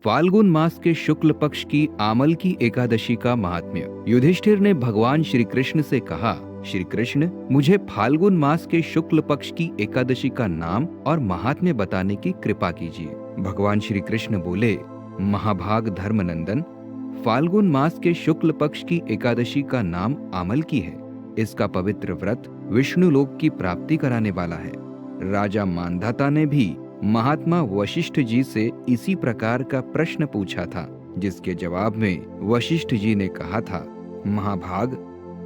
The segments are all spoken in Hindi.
फाल्गुन मास के शुक्ल पक्ष की आमल की एकादशी का महात्म्य। युधिष्ठिर ने भगवान श्री कृष्ण से कहा, श्री कृष्ण, मुझे फाल्गुन मास के शुक्ल पक्ष की एकादशी का नाम और महात्म्य बताने की कृपा कीजिए। भगवान श्री कृष्ण बोले, महाभाग धर्मनंदन, फाल्गुन मास के शुक्ल पक्ष की एकादशी का नाम आमल की है। इसका पवित्र व्रत विष्णु लोक की प्राप्ति कराने वाला है। राजा मानधाता ने भी महात्मा वशिष्ठ जी से इसी प्रकार का प्रश्न पूछा था, जिसके जवाब में वशिष्ठ जी ने कहा था, महाभाग,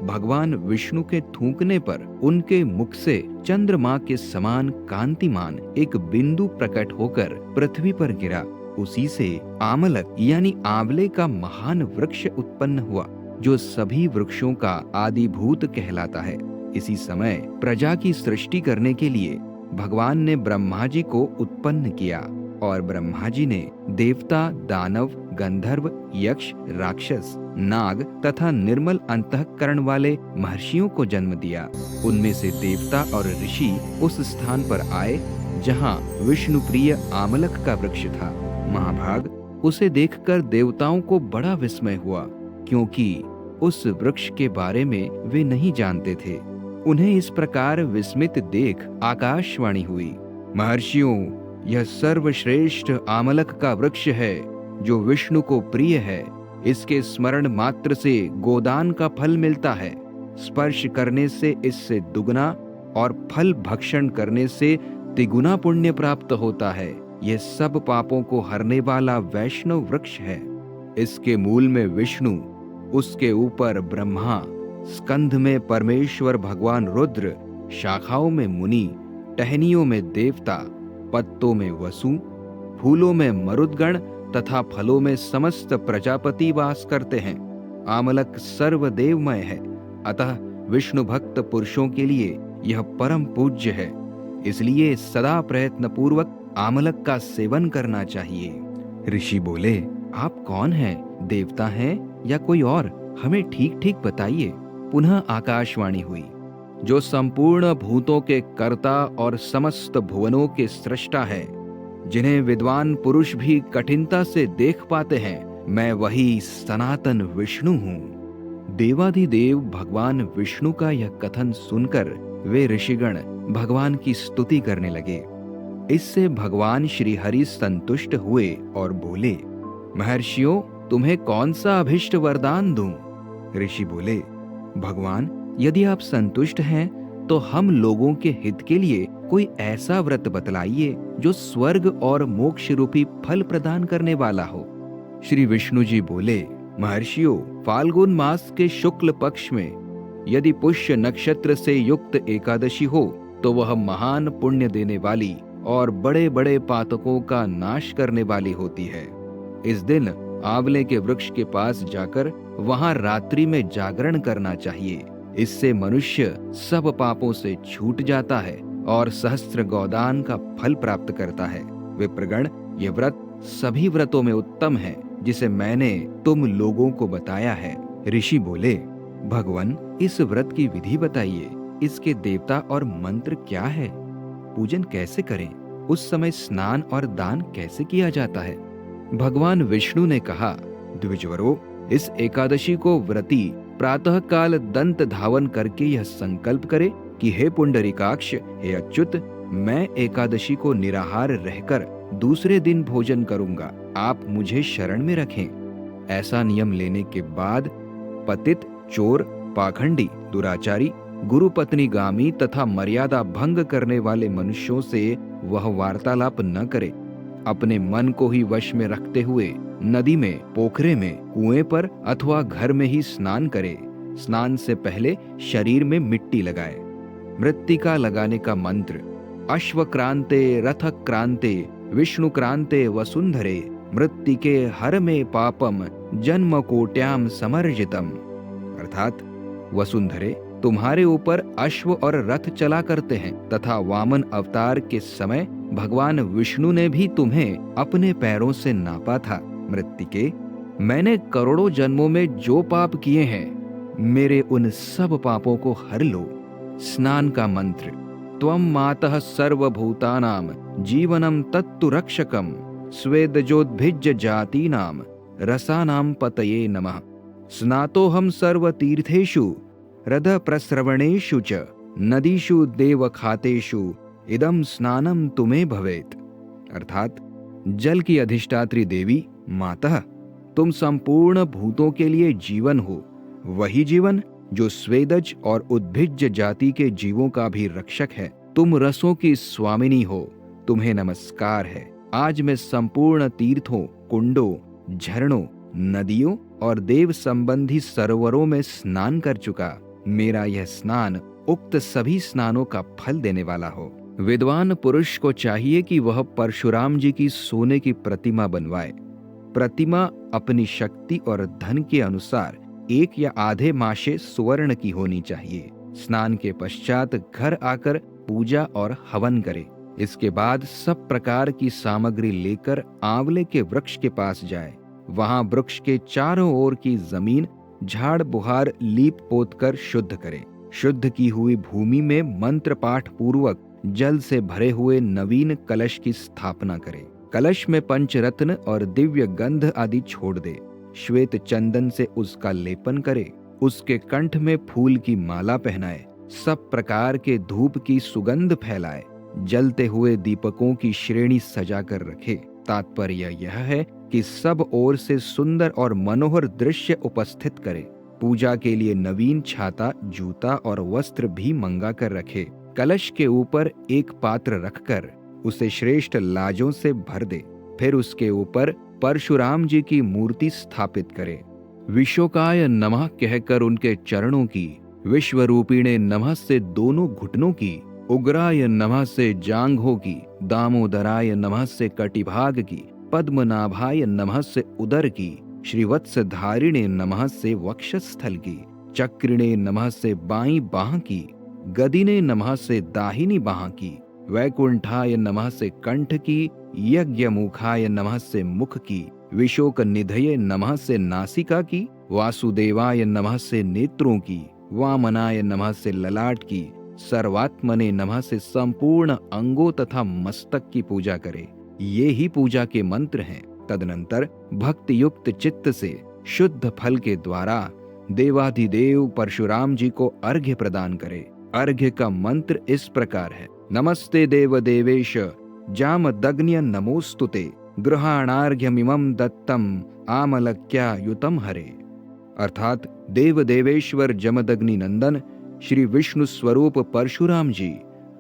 भगवान विष्णु के थूकने पर उनके मुख से चंद्रमा के समान कांतिमान एक बिंदु प्रकट होकर पृथ्वी पर गिरा। उसी से आमलक यानी आंवले का महान वृक्ष उत्पन्न हुआ, जो सभी वृक्षों का आदिभूत कहलाता है। इसी समय प्रजा की सृष्टि करने के लिए भगवान ने ब्रह्मा जी को उत्पन्न किया और ब्रह्मा जी ने देवता, दानव, गंधर्व, यक्ष, राक्षस, नाग तथा निर्मल अंतःकरण वाले महर्षियों को जन्म दिया। उनमें से देवता और ऋषि उस स्थान पर आए जहाँ विष्णु प्रिय आमलक का वृक्ष था। महाभाग, उसे देखकर देवताओं को बड़ा विस्मय हुआ, क्योंकि उस वृक्ष के बारे में वे नहीं जानते थे। उन्हें इस प्रकार विस्मित देख आकाशवाणी हुई, महर्षियों, यह सर्वश्रेष्ठ आमलक का वृक्ष है, जो विष्णु को प्रिय है। इसके स्मरण मात्र से गोदान का फल मिलता है, स्पर्श करने से इससे दुगना और फल भक्षण करने से तिगुना पुण्य प्राप्त होता है। यह सब पापों को हरने वाला वैष्णव वृक्ष है। इसके मूल में विष्णु, उसके ऊपर ब्रह्मा, स्कंध में परमेश्वर भगवान रुद्र, शाखाओं में मुनि, टहनियों में देवता, पत्तों में वसु, फूलों में मरुदगण तथा फलों में समस्त प्रजापति वास करते हैं। आमलक सर्वदेवमय है, अतः विष्णु भक्त पुरुषों के लिए यह परम पूज्य है। इसलिए सदा प्रयत्न पूर्वक आमलक का सेवन करना चाहिए। ऋषि बोले, आप कौन हैं? देवता हैं या कोई और? हमें ठीक ठीक बताइए। पुनः आकाशवाणी हुई, जो संपूर्ण भूतों के कर्ता और समस्त भुवनों के सृष्टा है, जिन्हें विद्वान पुरुष भी कठिनता से देख पाते हैं, मैं वही सनातन विष्णु हूँ। देवाधिदेव भगवान विष्णु का यह कथन सुनकर वे ऋषिगण भगवान की स्तुति करने लगे। इससे भगवान श्री हरि संतुष्ट हुए और बोले, महर्षियों, तुम्हें कौन सा अभिष्ट वरदान दूं? ऋषि बोले, भगवान, यदि आप संतुष्ट हैं तो हम लोगों के हित के लिए कोई ऐसा व्रत बतलाइए जो स्वर्ग और मोक्ष रूपी फल प्रदान करने वाला हो। श्री विष्णु जी बोले, महर्षियों, फाल्गुन मास के शुक्ल पक्ष में यदि पुष्य नक्षत्र से युक्त एकादशी हो तो वह महान पुण्य देने वाली और बड़े बड़े पातकों का नाश करने वाली होती है। इस दिन आंवले के वृक्ष के पास जाकर वहां रात्रि में जागरण करना चाहिए। इससे मनुष्य सब पापों से छूट जाता है और सहस्त्र गोदान का फल प्राप्त करता है। विप्रगण, यह व्रत सभी व्रतों में उत्तम है, जिसे मैंने तुम लोगों को बताया है। ऋषि बोले, भगवान, इस व्रत की विधि बताइए। इसके देवता और मंत्र क्या है? पूजन कैसे करें? उस समय स्नान और दान कैसे किया जाता है? भगवान विष्णु ने कहा, द्विजवरों, इस एकादशी को व्रती प्रातः काल दंत धावन करके यह संकल्प करे कि हे पुंडरीकाक्ष, हे अच्युत, मैं एकादशी को निराहार रहकर दूसरे दिन भोजन करूंगा। आप मुझे शरण में रखें। ऐसा नियम लेने के बाद पतित, चोर, पाखंडी, दुराचारी, गुरु पत्नीगामी तथा मर्यादा भंग करने वाले मनुष्यों से वह वार्तालाप न करे। अपने मन को ही वश में रखते हुए नदी में, पोखरे में, कुएं पर अथवा घर में ही स्नान करे। स्नान से पहले शरीर में मिट्टी लगाए। मृत्तिका लगाने का मंत्र, अश्व क्रांते रथ क्रांते विष्णु क्रांते वसुंधरे मृत्तिके हर में पापम जन्म कोट्याम समर्जितम। अर्थात, वसुंधरे, तुम्हारे ऊपर अश्व और रथ चला करते हैं तथा वामन अवतार के समय भगवान विष्णु ने भी तुम्हें अपने पैरों से नापा था। मृत्तिके, मैंने करोड़ों जन्मों में जो पाप किए हैं, मेरे उन सब पापों को हर लो। स्नान का मंत्र, त्वं मातः सर्वभूतानां जीवनम तत्तु रक्षकम स्वेदजोद्भिज्य जातीनां रसानां पतये नमः। स्नातोऽहं सर्वतीर्थेषु हृदप्रस्रवणेषु च नदीषु देवखातेषु इदं स्नानं तुम्हें भवेत्। अर्थात जल की अधिष्ठात्री देवी माता, तुम संपूर्ण भूतों के लिए जीवन हो, वही जीवन जो स्वेदज और उद्भिज्ज जाति के जीवों का भी रक्षक है। तुम रसों की स्वामिनी हो, तुम्हें नमस्कार है। आज मैं संपूर्ण तीर्थों, कुंडों, झरनों, नदियों और देव संबंधी सरोवरों में स्नान कर चुका। मेरा यह स्नान उक्त सभी स्नानों का फल देने वाला हो। विद्वान पुरुष को चाहिए कि वह परशुराम जी की सोने की प्रतिमा बनवाए। प्रतिमा अपनी शक्ति और धन के अनुसार 1 या आधे माशे सुवर्ण की होनी चाहिए। स्नान के पश्चात घर आकर पूजा और हवन करे। इसके बाद सब प्रकार की सामग्री लेकर आंवले के वृक्ष के पास जाए। वहां वृक्ष के चारों ओर की जमीन झाड़ बुहार लीप पोत कर शुद्ध करे। शुद्ध की हुई भूमि में मंत्र पाठ पूर्वक जल से भरे हुए नवीन कलश की स्थापना करे। कलश में पंचरत्न और दिव्य गंध आदि छोड़ दे। श्वेत चंदन से उसका लेपन करे। उसके कंठ में फूल की माला पहनाए। सब प्रकार के धूप की सुगंध फैलाए। जलते हुए दीपकों की श्रेणी सजा कर रखे। तात्पर्य यह है कि सब ओर से सुंदर और मनोहर दृश्य उपस्थित करे। पूजा के लिए नवीन छाता, जूता और वस्त्र भी मंगा कर रखे। कलश के ऊपर एक पात्र रखकर उसे श्रेष्ठ लाजों से भर दे। फिर उसके ऊपर परशुराम जी की मूर्ति स्थापित करे। विशोकाय नमः कहकर उनके चरणों की, विश्वरूपिणे नमः से दोनों घुटनों की, उग्राय नमः से जांघों की, दामोदराय नमः से कटिभाग की, पद्मनाभाय नमः से उदर की, श्रीवत्सधारिणे नमः से वक्षस्थल की, चक्रिणे नमः से बाईं बाह की, गदिने नमः से दाहिनी बाह की, वैकुंठाय नमः से कंठ की, यज्ञमुखाय नमः से मुख की, विशोक निधये नमः से नासिका की, वासुदेवाय नमः से नेत्रों की, वामनाय नमः से ललाट की, सर्वात्मने नमः से संपूर्ण अंगों तथा मस्तक की पूजा करे। ये ही पूजा के मंत्र हैं। तदनंतर भक्ति युक्त चित्त से शुद्ध फल के द्वारा देवाधिदेव परशुराम जी को अर्घ्य प्रदान करे। अर्घ्य का मंत्र इस प्रकार है: नमस्ते देव देवेश जामदग्न्य नमोस्तुते गृहाणार्घ्यमिमं दत्तम आमलक्या युतम हरे। अर्थात देव देवेश्वर जमदग्नि नंदन श्री विष्णु स्वरूप परशुराम जी,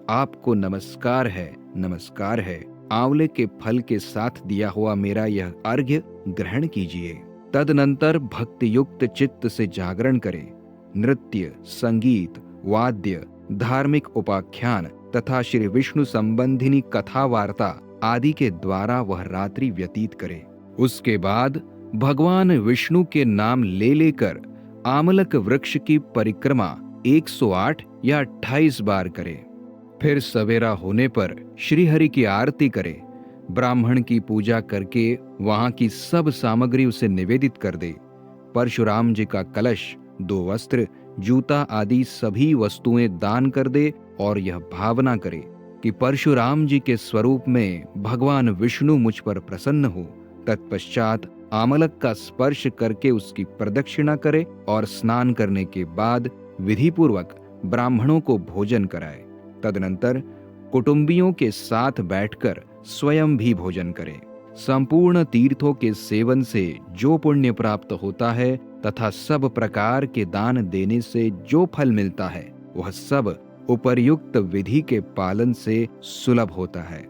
आपको नमस्कार है, नमस्कार है। आंवले के फल के साथ दिया हुआ मेरा यह अर्घ्य ग्रहण कीजिए। तदनंतर भक्ति युक्त चित्त से जागरण करे। नृत्य, संगीत, वाद्य, धार्मिक उपाख्यान तथा श्री विष्णु संबंधिनी कथा वार्ता आदि के द्वारा वह रात्रि व्यतीत करे। उसके बाद भगवान विष्णु के नाम ले लेकर आमलक वृक्ष की परिक्रमा 108 या 28 बार करे। फिर सवेरा होने पर श्रीहरि की आरती करे। ब्राह्मण की पूजा करके वहां की सब सामग्री उसे निवेदित कर दे। परशुराम जी का कलश, 2 वस्त्र, जूता आदि सभी वस्तुएं दान कर दे और यह भावना करे कि परशुराम जी के स्वरूप में भगवान विष्णु मुझ पर प्रसन्न हो। तत्पश्चात आमलक का स्पर्श करके उसकी प्रदक्षिणा करे और स्नान करने के बाद विधिपूर्वक ब्राह्मणों को भोजन कराए। तदनंतर कुटुंबियों के साथ बैठकर स्वयं भी भोजन करे। संपूर्ण तीर्थों के सेवन से जो पुण्य प्राप्त होता है तथा सब प्रकार के दान देने से जो फल मिलता है, वह सब उपर्युक्त विधि के पालन से सुलभ होता है।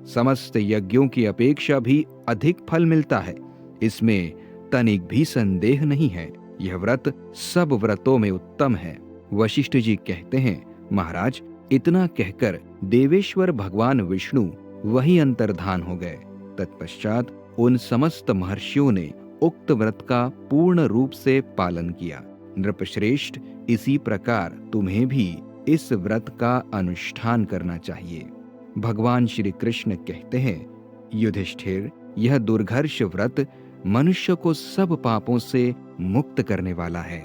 समस्त यज्ञों की अपेक्षा भी अधिक फल मिलता है, इसमें तनिक भी संदेह नहीं है। यह व्रत सब व्रतों में उत्तम है। वशिष्ठ जी कहते हैं, महाराज, इतना कहकर देवेश्वर भगवान विष्णु वही अंतर्धान हो गए। तत्पश्चात उन समस्त महर्षियों ने उक्त व्रत का पूर्ण रूप से पालन किया। नृपश्रेष्ठ, इसी प्रकार तुम्हें भी इस व्रत का अनुष्ठान करना चाहिए। भगवान श्री कृष्ण कहते हैं, युधिष्ठिर, यह दुर्घर्ष व्रत मनुष्य को सब पापों से मुक्त करने वाला है।